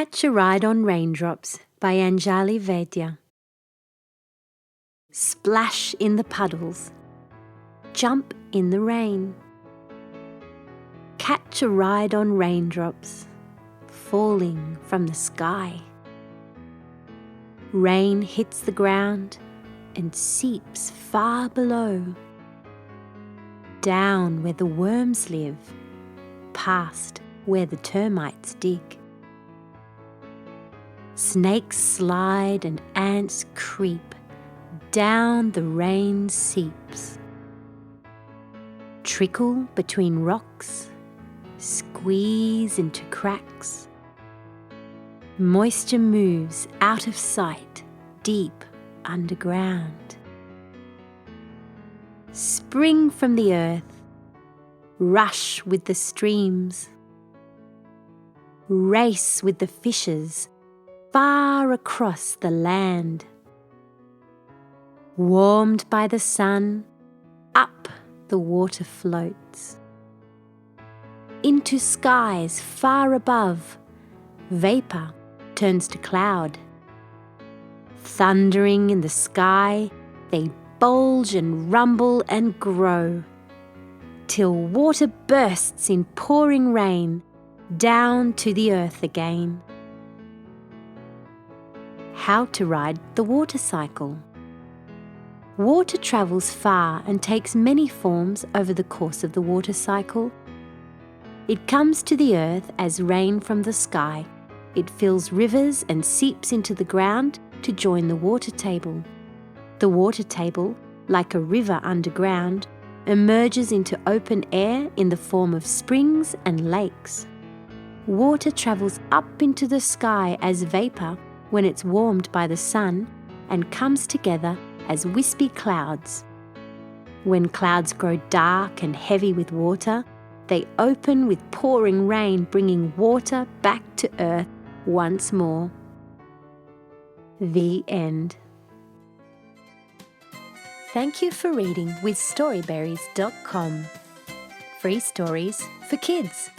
Catch a Ride on Raindrops by Anjali Vaidya. Splash in the puddles, jump in the rain. Catch a ride on raindrops, falling from the sky. Rain hits the ground and seeps far below, down where the worms live, past where the termites dig. Snakes slide and ants creep down the rain seeps. Trickle between rocks, squeeze into cracks. Moisture moves out of sight, deep underground. Spring from the earth, rush with the streams. Race with the fishes far across the land. Warmed by the sun, up the water floats. Into skies far above, vapour turns to cloud. Thundering in the sky, they bulge and rumble and grow, till water bursts in pouring rain down to the earth again. How to ride the water cycle. Water travels far and takes many forms over the course of the water cycle. It comes to the earth as rain from the sky. It fills rivers and seeps into the ground to join the water table. The water table, like a river underground, emerges into open air in the form of springs and lakes. Water travels up into the sky as vapour when it's warmed by the sun and comes together as wispy clouds. When clouds grow dark and heavy with water, they open with pouring rain, bringing water back to earth once more. The end. Thank you for reading with Storyberries.com. Free stories for kids.